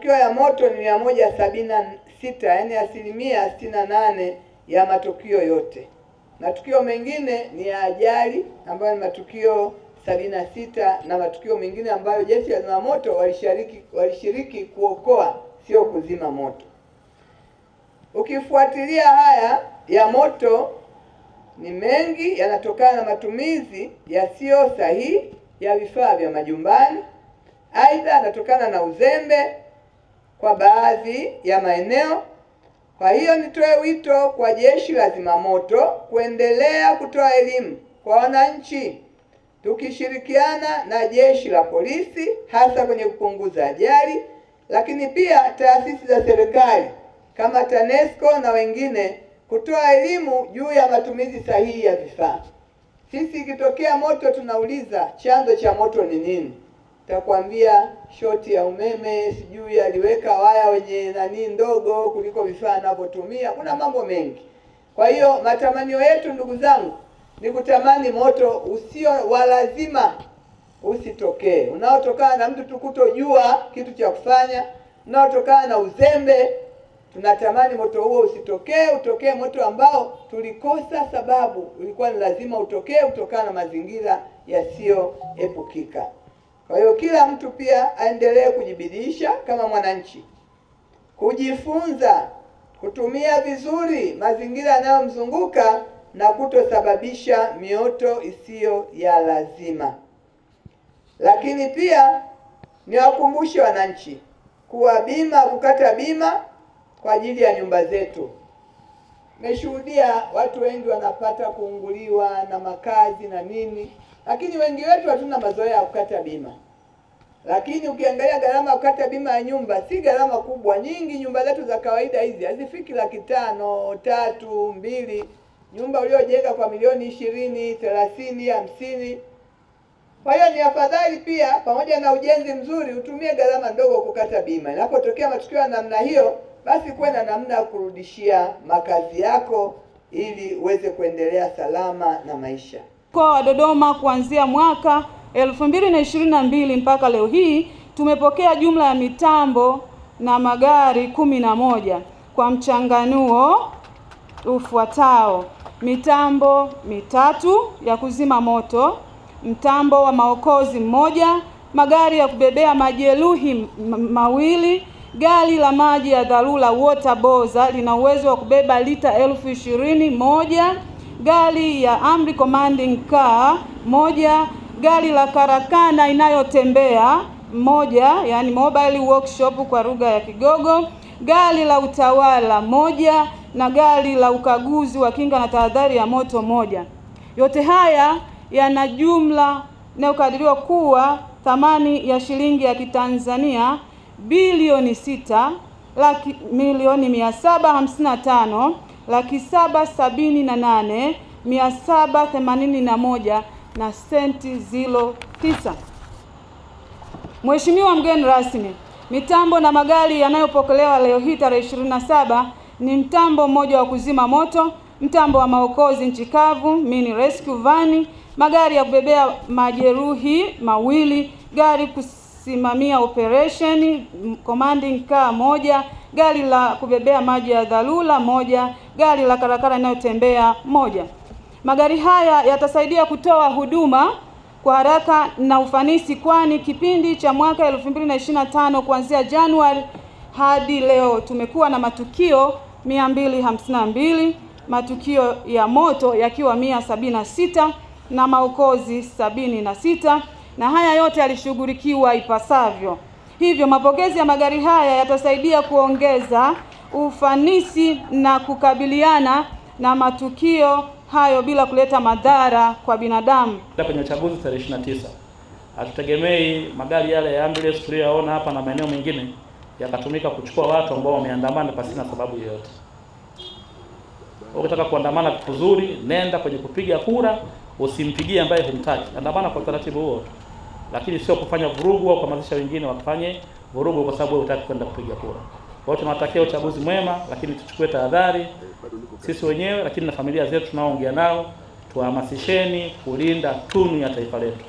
matukio ya moto ni 176, yani 68% ya matukio yote. Matukio mengine ni ya ajali ambayo ni matukio 76, na matukio mengine ambayo jeshi la zimamoto walishiriki kuokoa, sio kuzima moto. Ukifuatilia haya ya moto ni mengi, yanatokana na matumizi yasiyo sahihi ya vifaa vya majumbani. Aidha, yanatokana na uzembe kwa baadhi ya maeneo. Kwa hiyo nitoe wito kwa jeshi la zimamoto kuendelea kutoa elimu kwa wananchi, tukishirikiana na jeshi la polisi, hasa kwenye kupunguza ajali, lakini pia taasisi za serikali kama TANESCO na wengine kutoa elimu juu ya matumizi sahihi ya vifaa. Sisi ikitokea moto tunauliza chanzo cha moto ni nini? Takwambia shoti ya umeme, sijui aliweka waya wenye nani ndogo kuliko vifaa anavyotumia. Kuna mambo mengi. Kwa hiyo matamanio yetu, ndugu zangu, ni kutamani moto usio wa lazima usitokee, unaotokana na mtu tukutojua kitu cha kufanya, unaotokana na uzembe. Tunatamani moto huo usitokee, utokee moto ambao tulikosa sababu, ulikuwa ni lazima utokee kutokana na mazingira yasiyoepukika. Kwa hiyo kila mtu pia aendelee kujibidisha kama mwananchi, kujifunza kutumia vizuri mazingira yanayomzunguka na kutosababisha mioto isiyo ya lazima. Lakini pia niwakumbushe wananchi kuwa kukata bima kwa ajili ya nyumba zetu. Nimeshuhudia watu wengi wanapata kuunguliwa na makazi na nini, lakini wengi wetu hatuna mazoea ya kukata bima. Lakini ukiangalia gharama ya kukata bima ya nyumba si gharama kubwa. Nyingi nyumba zetu za kawaida hizi hazifiki 500,000, 3, 2. Nyumba uliojenga kwa milioni 20, 30, 50. Kwa hiyo ni afadhali pia, pamoja na ujenzi mzuri, utumie gharama ndogo kukata bima. Inapotokea matukio ya namna hiyo, basi kuwe na namna ya kurudishia makazi yako ili uweze kuendelea salama na maisha. Mkoa wa Dodoma kuanzia mwaka 2022 mpaka leo hii tumepokea jumla ya mitambo na magari 11 kwa mchanganuo ufuatao: mitambo 3 ya kuzima moto, mtambo wa maokozi 1, magari ya kubebea majeruhi 2, gari la maji ya dharura water boza lina uwezo wa kubeba lita 20,000 1, gari ya amri commanding car 1, gari la karakana inayotembea 1, yani mobile workshop kwa lugha ya Kigogo, gari la utawala 1 na gari la ukaguzi wa kinga na tahadhari ya moto 1. Yote haya yana jumla inayokadiriwa kuwa thamani ya shilingi ya Kitanzania bilioni 6,758,778,781 na senti 09. Mheshimiwa mgeni rasmi, mitambo na magari yanayopokelewa leo hii tarehe 27 ni mtambo mmoja wa kuzima moto, mtambo wa maokozi nchi kavu mini rescue van, magari ya kubebea majeruhi 2, gari kusimamia operation commanding car 1, gari la kubebea maji ya dharura 1, gari la karakana inayotembea 1. Magari haya yatasaidia kutoa huduma kwa haraka na ufanisi, kwani kipindi cha mwaka 2025 kuanzia Januari hadi leo tumekuwa na matukio 252, matukio ya moto yakiwa 176 na maokozi 76, na haya yote yalishughulikiwa ipasavyo. Hivyo mapokezi ya magari haya yatasaidia kuongeza ufanisi na kukabiliana na matukio hayo bila kuleta madhara kwa binadamu. Kwenye uchaguzi tarehe 29, hatutegemei magari yale ya ambulance tuliyoona hapa na maeneo mengine yakatumika kuchukua watu ambao wameandamana pasina sababu yoyote. Ukitaka kuandamana vizuri, nenda kwenye kupiga kura, usimpigie ambaye humtaki. Andamana kwa taratibu huo, lakini sio kufanya vurugu au kuhamasisha wengine wakafanye vurugu kwa sababu hutaki kwenda kupiga kura. Kwa hiyo tunawatakia uchaguzi mwema, lakini tuchukue tahadhari sisi wenyewe, lakini na familia zetu tunaoongea nao, tuhamasisheni kulinda tunu ya taifa letu.